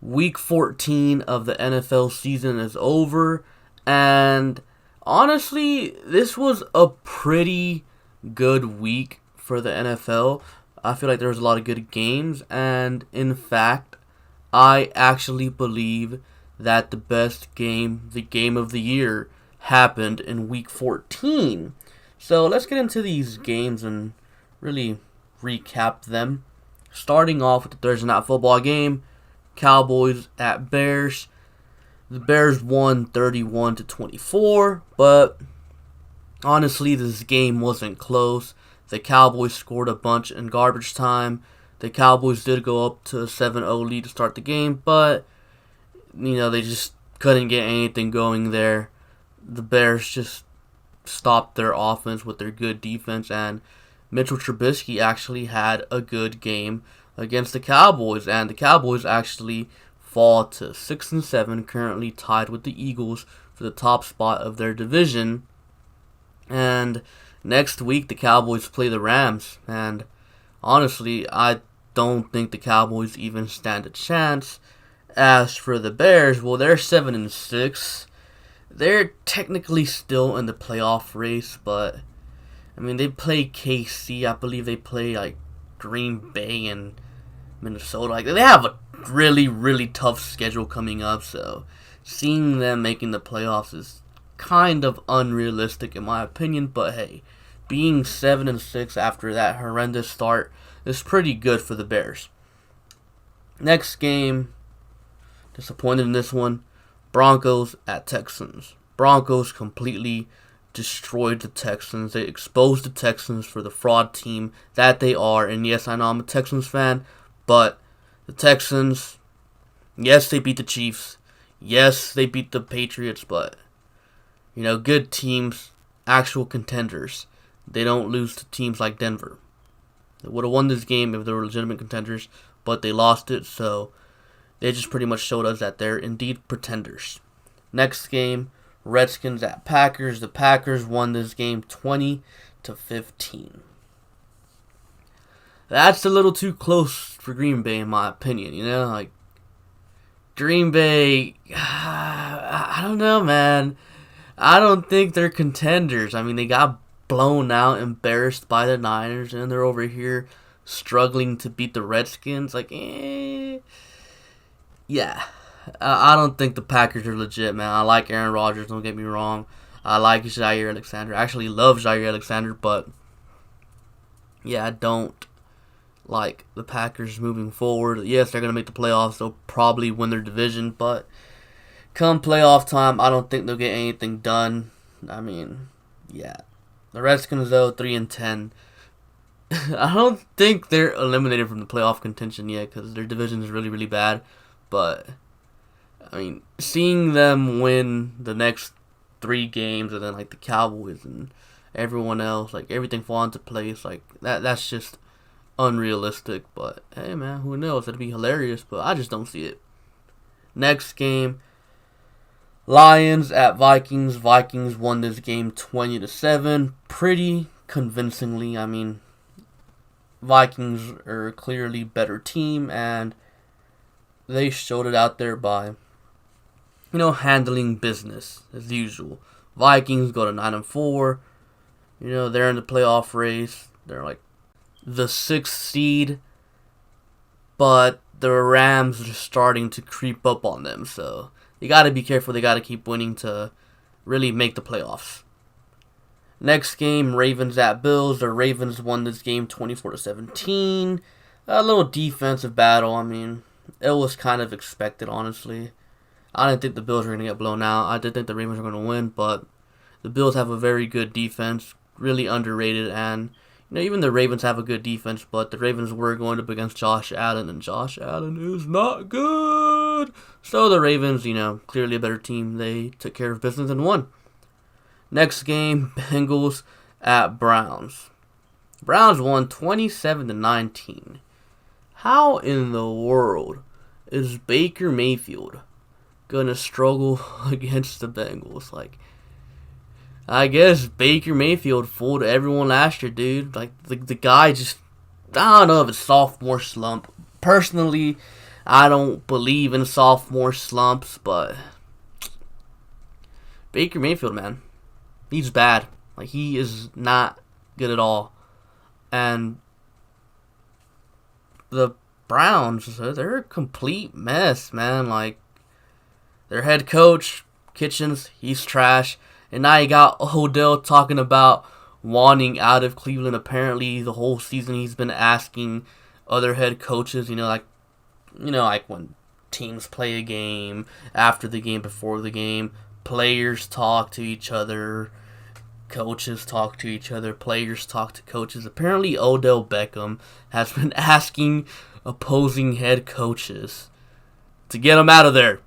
Week 14 of the NFL season is over, and honestly, this was a pretty good week for the NFL. I feel like there was a lot of good games, and in fact, I actually believe that the best game, the game of the year, happened in week 14. So let's get into these games and really recap them. Starting off with the Thursday Night Football game, Cowboys at Bears. The Bears won 31-24, but honestly, this game wasn't close. The Cowboys scored a bunch in garbage time. The Cowboys did go up to a 7-0 lead to start the game, but they just couldn't get anything going there. The Bears just stopped their offense with their good defense, and Mitchell Trubisky actually had a good game against the Cowboys, and the Cowboys actually fall to 6-7, currently tied with the Eagles for the top spot of their division. And next week the Cowboys play the Rams, and honestly, I don't think the Cowboys even stand a chance. As for the Bears, well, they're 7-6. They're technically still in the playoff race, but they play KC. I believe they play like Green Bay and Minnesota. Like, they have a really, really tough schedule coming up, so seeing them making the playoffs is kind of unrealistic in my opinion. But hey, being 7-6 after that horrendous start is pretty good for the Bears. Next game, disappointed in this one. Broncos at Texans. Broncos completely destroyed the Texans. They exposed the Texans for the fraud team that they are. And yes, I know I'm a Texans fan, but the Texans, yes, they beat the Chiefs. Yes, they beat the Patriots, but good teams, actual contenders, they don't lose to teams like Denver. They would have won this game if they were legitimate contenders, but they lost it, so they just pretty much showed us that they're indeed pretenders. Next game, Redskins at Packers. The Packers won this game 20-15. That's a little too close for Green Bay, in my opinion. Like, Green Bay, I don't know, man. I don't think they're contenders. They got blown out, embarrassed by the Niners, and they're over here struggling to beat the Redskins. Yeah. I don't think the Packers are legit, man. I like Aaron Rodgers, don't get me wrong. I like Jair Alexander. I actually love Jair Alexander, but yeah, I don't like the Packers moving forward. Yes, they're going to make the playoffs. They'll probably win their division, but come playoff time, I don't think they'll get anything done. Yeah. The Redskins, though, 3-10. I don't think they're eliminated from the playoff contention yet because their division is really, really bad. But seeing them win the next 3 games and then the Cowboys and everyone else, everything fall into place, that's just unrealistic. But hey, man, who knows? It'd be hilarious, but I just don't see it. Next game, Lions at Vikings. Vikings won this game 20-7 pretty convincingly. Vikings are a clearly better team, and they showed it out there by handling business as usual. Vikings go to 9-4. They're in the playoff race. They're like the 6th seed, but the Rams are starting to creep up on them. So they got to be careful. They got to keep winning to really make the playoffs. Next game, Ravens at Bills. The Ravens won this game 24-17. A little defensive battle. It was kind of expected, honestly. I didn't think the Bills were going to get blown out. I did think the Ravens were going to win, but the Bills have a very good defense, really underrated, and even the Ravens have a good defense, but the Ravens were going up against Josh Allen, and Josh Allen is not good. So the Ravens, clearly a better team. They took care of business and won. Next game, Bengals at Browns. Browns won 27-19. How in the world is Baker Mayfield gonna struggle against the Bengals? I guess Baker Mayfield fooled everyone last year, dude. The guy just, I don't know if it's sophomore slump. Personally, I don't believe in sophomore slumps, but Baker Mayfield, man, he's bad. Like, he is not good at all. And the Browns, they're a complete mess, man. Like, their head coach, Kitchens, he's trash. And now you got Odell talking about wanting out of Cleveland. Apparently, the whole season he's been asking other head coaches, like when teams play a game, after the game, before the game, players talk to each other, coaches talk to each other, players talk to coaches. Apparently, Odell Beckham has been asking opposing head coaches to get him out of there.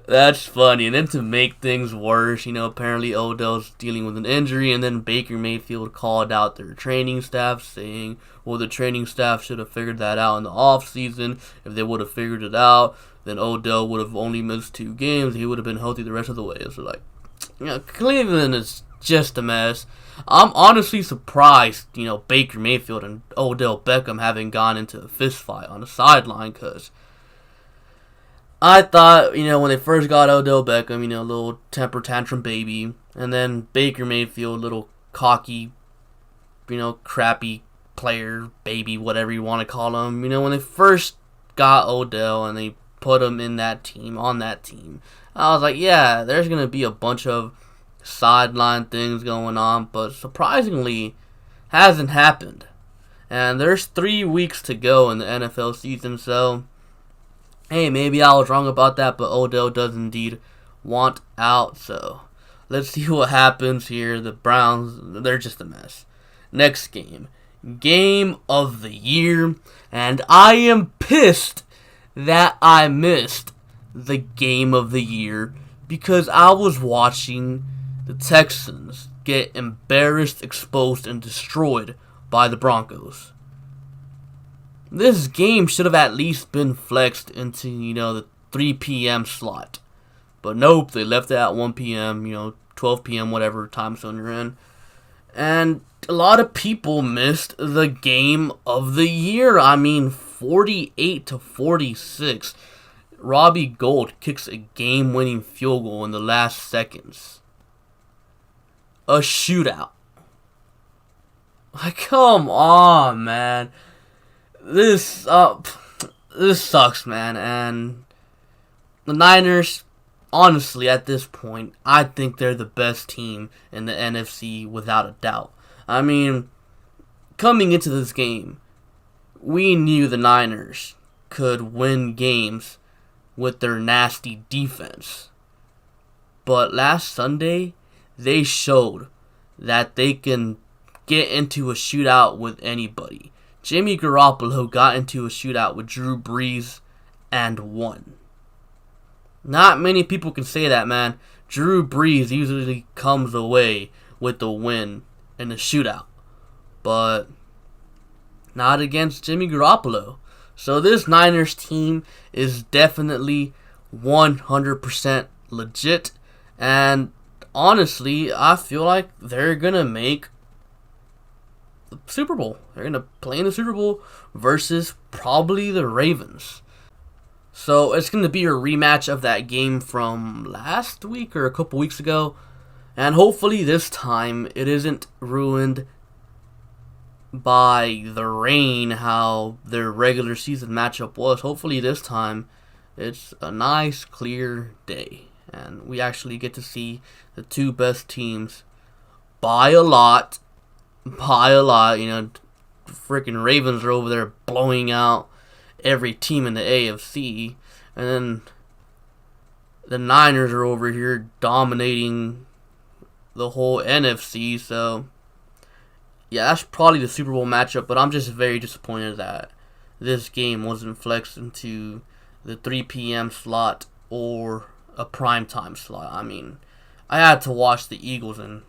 That's funny. And then to make things worse, apparently Odell's dealing with an injury, and then Baker Mayfield called out their training staff saying, well, the training staff should have figured that out in the offseason. If they would have figured it out, then Odell would have only missed 2 games. He would have been healthy the rest of the way. So, Cleveland is just a mess. I'm honestly surprised, Baker Mayfield and Odell Beckham haven't gone into a fist fight on the sideline, because I thought, when they first got Odell Beckham, little temper tantrum baby, and then Baker Mayfield, little cocky, crappy player, baby, whatever you want to call him. When they first got Odell and they put him on that team, I was like, yeah, there's going to be a bunch of sideline things going on, but surprisingly, hasn't happened. And there's 3 weeks to go in the NFL season, so hey, maybe I was wrong about that, but Odell does indeed want out, so let's see what happens here. The Browns, they're just a mess. Next game. Game of the year, and I am pissed that I missed the game of the year because I was watching the Texans get embarrassed, exposed, and destroyed by the Broncos. This game should have at least been flexed into, the 3 p.m. slot. But nope, they left it at 1 p.m., 12 p.m., whatever time zone you're in. And a lot of people missed the game of the year. 48-46. Robbie Gould kicks a game-winning field goal in the last seconds. A shootout. Come on, man. This sucks, man. And the Niners, honestly, at this point, I think they're the best team in the NFC without a doubt. Coming into this game, we knew the Niners could win games with their nasty defense. But last Sunday, they showed that they can get into a shootout with anybody. Jimmy Garoppolo got into a shootout with Drew Brees and won. Not many people can say that, man. Drew Brees usually comes away with the win in the shootout, but not against Jimmy Garoppolo. So this Niners team is definitely 100% legit, and honestly, I feel like they're going to make the Super Bowl. They're going to play in the Super Bowl versus probably the Ravens. So it's going to be a rematch of that game from last week or a couple weeks ago. And hopefully this time it isn't ruined by the rain, how their regular season matchup was. Hopefully this time it's a nice, clear day. And we actually get to see the two best teams by a lot. Freaking Ravens are over there blowing out every team in the AFC, and then the Niners are over here dominating the whole NFC. So yeah, that's probably the Super Bowl matchup, but I'm just very disappointed that this game wasn't flexed into the 3 p.m. slot or a primetime slot. I had to watch the Eagles and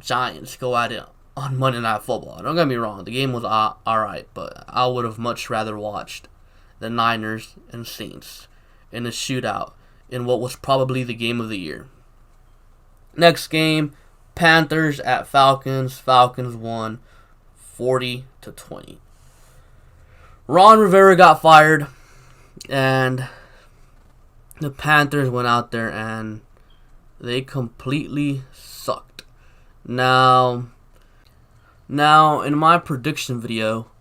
Giants go at it on Monday Night Football. Don't get me wrong, the game was alright, but I would have much rather watched the Niners and Saints in a shootout in what was probably the game of the year. Next game, Panthers at Falcons. Falcons won 40-20. Ron Rivera got fired, and the Panthers went out there and they completely sucked. Now, in my prediction video,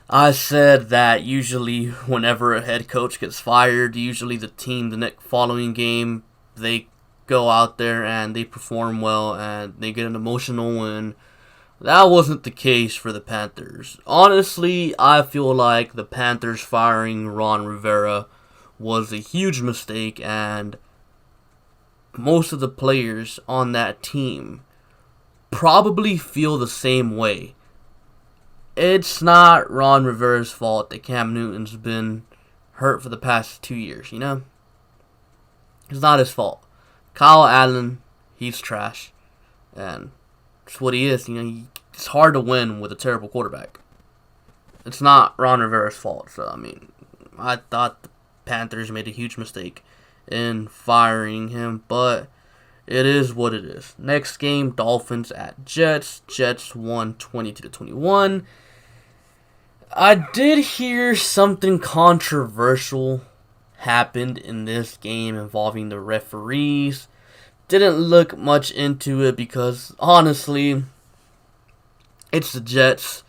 I said that usually whenever a head coach gets fired, usually the team the next following game, they go out there and they perform well and they get an emotional win. That wasn't the case for the Panthers. Honestly, I feel like the Panthers firing Ron Rivera was a huge mistake, and most of the players on that team probably feel the same way. It's not Ron Rivera's fault that Cam Newton's been hurt for the past 2 years, It's not his fault. Kyle Allen, he's trash. And that's what he is. It's hard to win with a terrible quarterback. It's not Ron Rivera's fault. So, I thought the Panthers made a huge mistake in firing him, but it is what it is. Next game, Dolphins at Jets. Jets won 22-21. I did hear something controversial happened in this game involving the referees. Didn't look much into it because, honestly, it's the Jets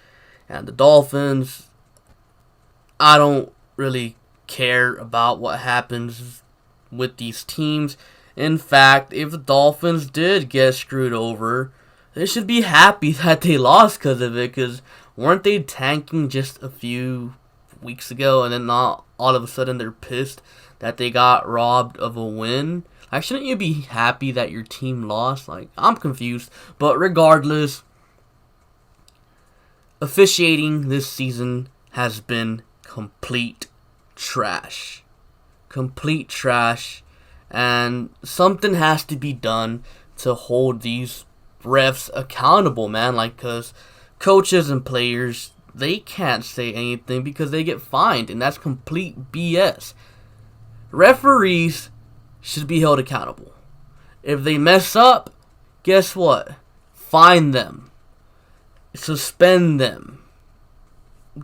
and the Dolphins. I don't really care about what happens with these teams. In fact, if the Dolphins did get screwed over, they should be happy that they lost because of it, because weren't they tanking just a few weeks ago, and then not all of a sudden they're pissed that they got robbed of a win? Shouldn't you be happy that your team lost? I'm confused. But regardless, officiating this season has been complete trash. Complete trash. And something has to be done to hold these refs accountable, man. Because coaches and players, they can't say anything because they get fined. And that's complete BS. Referees should be held accountable. If they mess up, guess what? Fine them. Suspend them.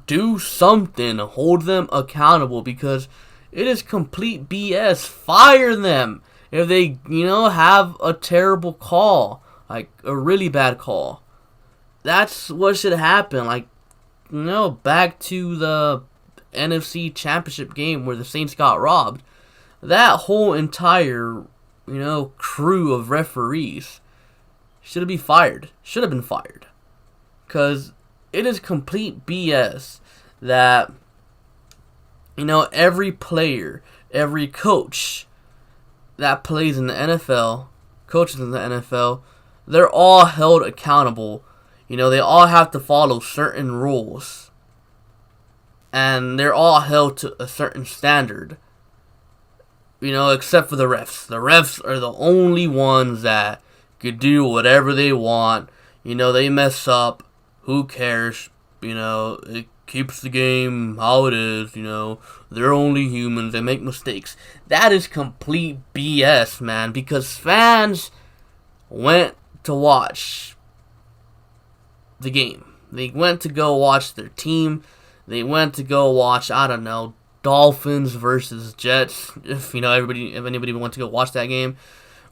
Do something. Hold them accountable, because it is complete BS. Fire them if they, have a terrible call. A really bad call. That's what should happen. Back to the NFC Championship game where the Saints got robbed. That whole entire, crew of referees should have been fired. Should have been fired. Because it is complete BS that, every player, every coach that plays in the NFL, coaches in the NFL, they're all held accountable. They all have to follow certain rules. And they're all held to a certain standard. Except for the refs. The refs are the only ones that could do whatever they want. They mess up. Who cares? It keeps the game how it is. They're only humans. They make mistakes. That is complete BS, man. Because fans went to watch the game. They went to go watch their team. They went to go watch, Dolphins versus Jets, if anybody went to go watch that game.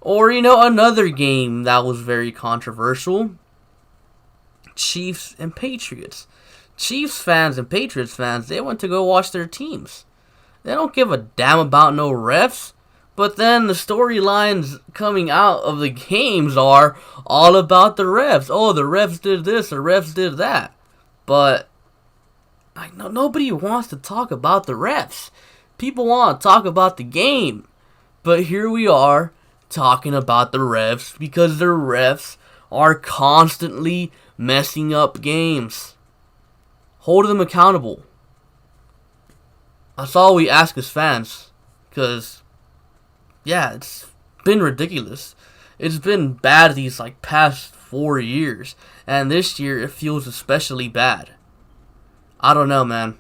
Or, another game that was very controversial, Chiefs and Patriots. Chiefs fans and Patriots fans, they went to go watch their teams. They don't give a damn about no refs. But then the storylines coming out of the games are all about the refs. Oh, the refs did this, the refs did that. But nobody wants to talk about the refs. People want to talk about the game. But here we are talking about the refs because the refs are constantly messing up games. Hold them accountable. That's all we ask as fans. Because, it's been ridiculous. It's been bad these past 4 years. And this year it feels especially bad. I don't know, man.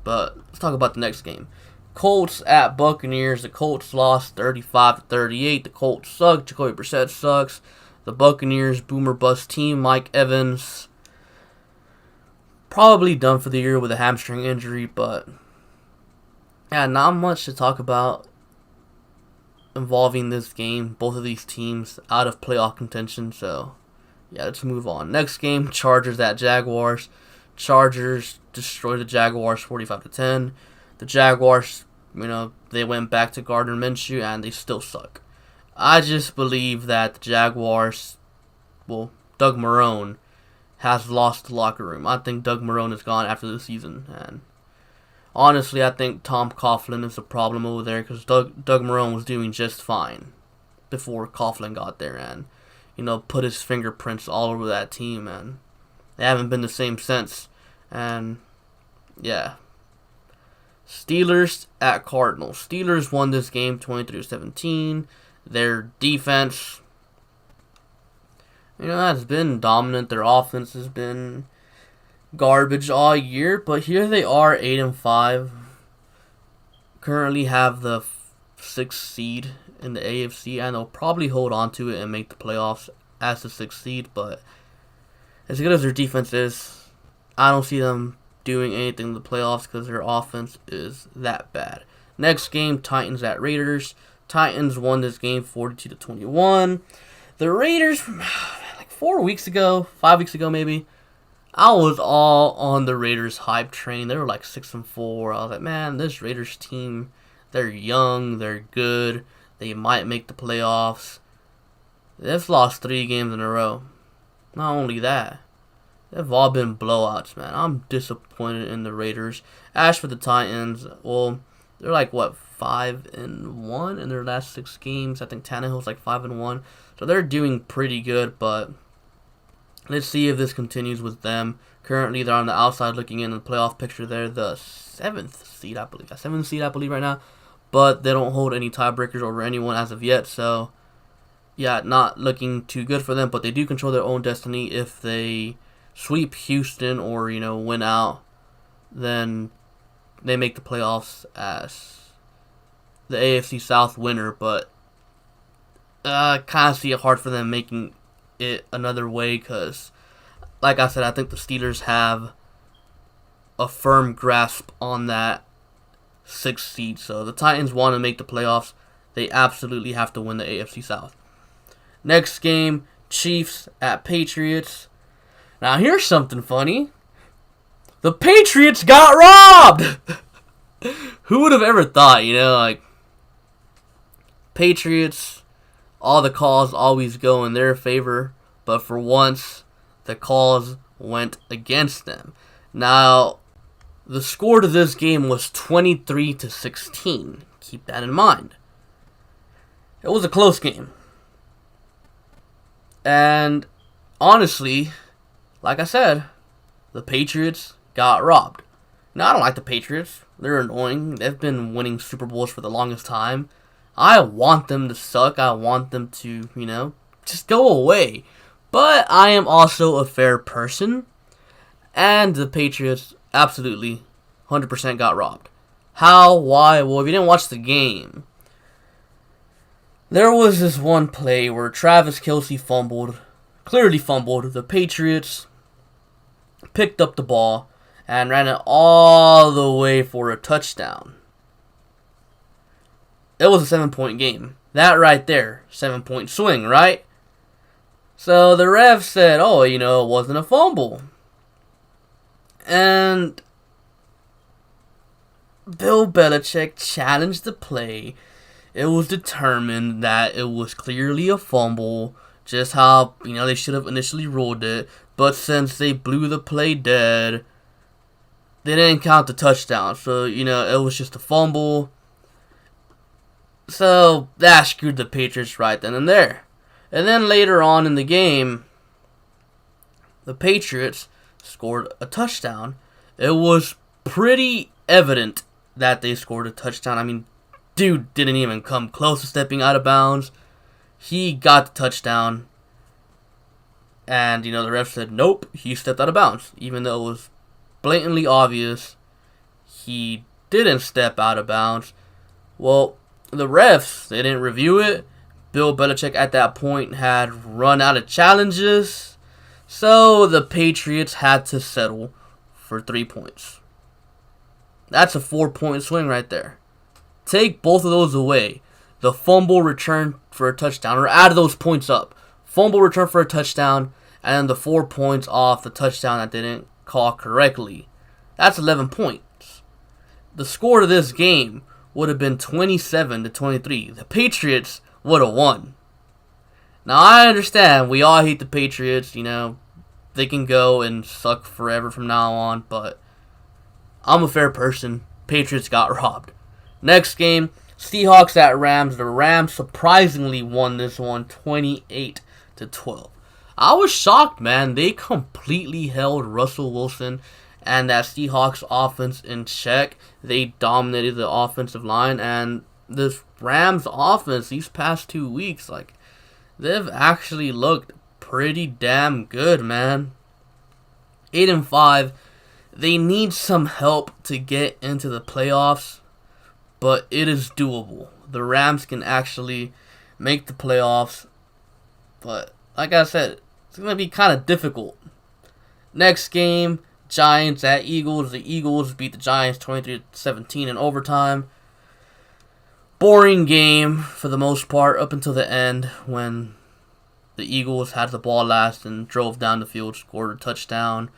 But let's talk about the next game. Colts at Buccaneers. The Colts lost 35-38. The Colts suck. Jacoby Brissett sucks. The Buccaneers, boomer bust team. Mike Evans. probably done for the year with a hamstring injury, but yeah, not much to talk about involving this game. Both of these teams out of playoff contention, so yeah, let's move on. Next game, Chargers at Jaguars. Chargers destroyed the Jaguars 45-10. The Jaguars, they went back to Gardner Minshew and they still suck. I just believe that the Jaguars, Doug Marrone has lost the locker room. I think Doug Marrone is gone after the season, and honestly, I think Tom Coughlin is the problem over there because Doug Marrone was doing just fine before Coughlin got there and, put his fingerprints all over that team, and they haven't been the same since. And, yeah. Steelers at Cardinals. Steelers won this game 23-17. Their defense, has been dominant. Their offense has been garbage all year, but here they are, 8-5. Currently have the 6th seed in the AFC, and they'll probably hold on to it and make the playoffs as the 6th seed. But as good as their defense is, I don't see them doing anything in the playoffs because their offense is that bad. Next game, Titans at Raiders. Titans won this game 42-21. The Raiders, like 5 weeks ago maybe, I was all on the Raiders hype train. They were like 6-4. I was like, man, this Raiders team, they're young, they're good, they might make the playoffs. They've lost 3 games in a row. Not only that, they've all been blowouts, man. I'm disappointed in the Raiders. As for the Titans, they're like, 5-1 in their last 6 games. I think Tannehill's like 5-1. So they're doing pretty good, but let's see if this continues with them. Currently, they're on the outside looking in the playoff picture. They're the 7th seed, I believe. 7th seed, I believe, right now. But they don't hold any tiebreakers over anyone as of yet. So, yeah, not looking too good for them. But they do control their own destiny. If they sweep Houston or, win out, then they make the playoffs as the AFC South winner. But I kind of see it hard for them making it another way because, like I said, I think the Steelers have a firm grasp on that 6th seed. So the Titans want to make the playoffs. They absolutely have to win the AFC South. Next game, Chiefs at Patriots. Now here's something funny. The Patriots got robbed! Who would have ever thought, Patriots, all the calls always go in their favor, but for once, the calls went against them. Now, the score to this game was 23-16. Keep that in mind. It was a close game. And honestly, like I said, the Patriots got robbed. Now, I don't like the Patriots. They're annoying. They've been winning Super Bowls for the longest time. I want them to suck. I want them to, just go away. But I am also a fair person. And the Patriots absolutely 100% got robbed. How? Why? Well, if you didn't watch the game, there was this one play where Travis Kelce clearly fumbled. The Patriots picked up the ball and ran it all the way for a touchdown. It was a 7-point game. That right there, 7-point swing, right? So the ref said, it wasn't a fumble. And Bill Belichick challenged the play. It was determined that it was clearly a fumble, just how, they should have initially ruled it. But since they blew the play dead, they didn't count the touchdown. So, it was just a fumble. So that screwed the Patriots right then and there. And then later on in the game, the Patriots scored a touchdown. It was pretty evident that they scored a touchdown. I mean, dude didn't even come close to stepping out of bounds. He got the touchdown. And, the ref said, nope, he stepped out of bounds. Even though it was blatantly obvious he didn't step out of bounds. Well, the refs, they didn't review it. Bill Belichick at that point had run out of challenges. So the Patriots had to settle for 3 points. That's a 4-point swing right there. Take both of those away. The fumble return for a touchdown, or add those points up. Fumble return for a touchdown, and then the 4 points off the touchdown that they didn't call correctly. That's 11 points. The score of this game would have been 27-23. The Patriots would have won. Now, I understand we all hate the Patriots. They can go and suck forever from now on, but I'm a fair person. Patriots got robbed. Next game, Seahawks at Rams. The Rams surprisingly won this one 28-12. I was shocked, man. They completely held Russell Wilson and that Seahawks offense in check. They dominated the offensive line, and this Rams offense these past 2 weeks, they've actually looked pretty damn good, man. 8-5. They need some help to get into the playoffs, but it is doable. The Rams can actually make the playoffs, but like I said, it's going to be kind of difficult. Next game, Giants at Eagles. The Eagles beat the Giants 23-17 in overtime. Boring game for the most part up until the end when the Eagles had the ball last and drove down the field, scored a touchdown,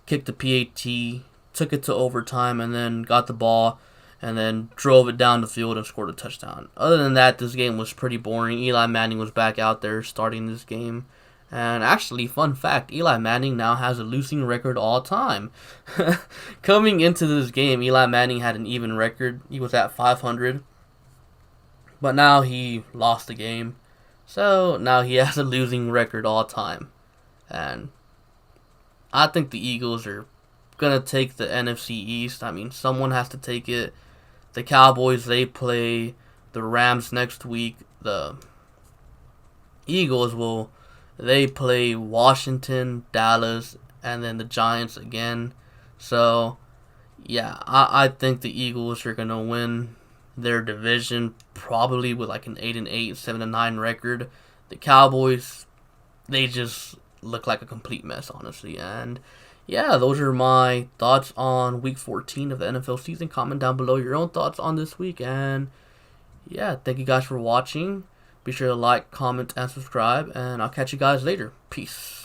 kicked the PAT, took it to overtime, and then got the ball and then drove it down the field and scored a touchdown. Other than that, this game was pretty boring. Eli Manning was back out there starting this game. And actually, fun fact, Eli Manning now has a losing record all time. Coming into this game, Eli Manning had an even record. He was at 500. But now he lost the game. So now he has a losing record all time. And I think the Eagles are going to take the NFC East. I mean, someone has to take it. The Cowboys, they play the Rams next week. The Eagles they play Washington, Dallas, and then the Giants again. So, yeah, I think the Eagles are going to win their division probably with an 8-8, 7-9 record. The Cowboys, they just look like a complete mess, honestly. And yeah, those are my thoughts on Week 14 of the NFL season. Comment down below your own thoughts on this week. And yeah, thank you guys for watching. Be sure to like, comment, and subscribe. And I'll catch you guys later. Peace.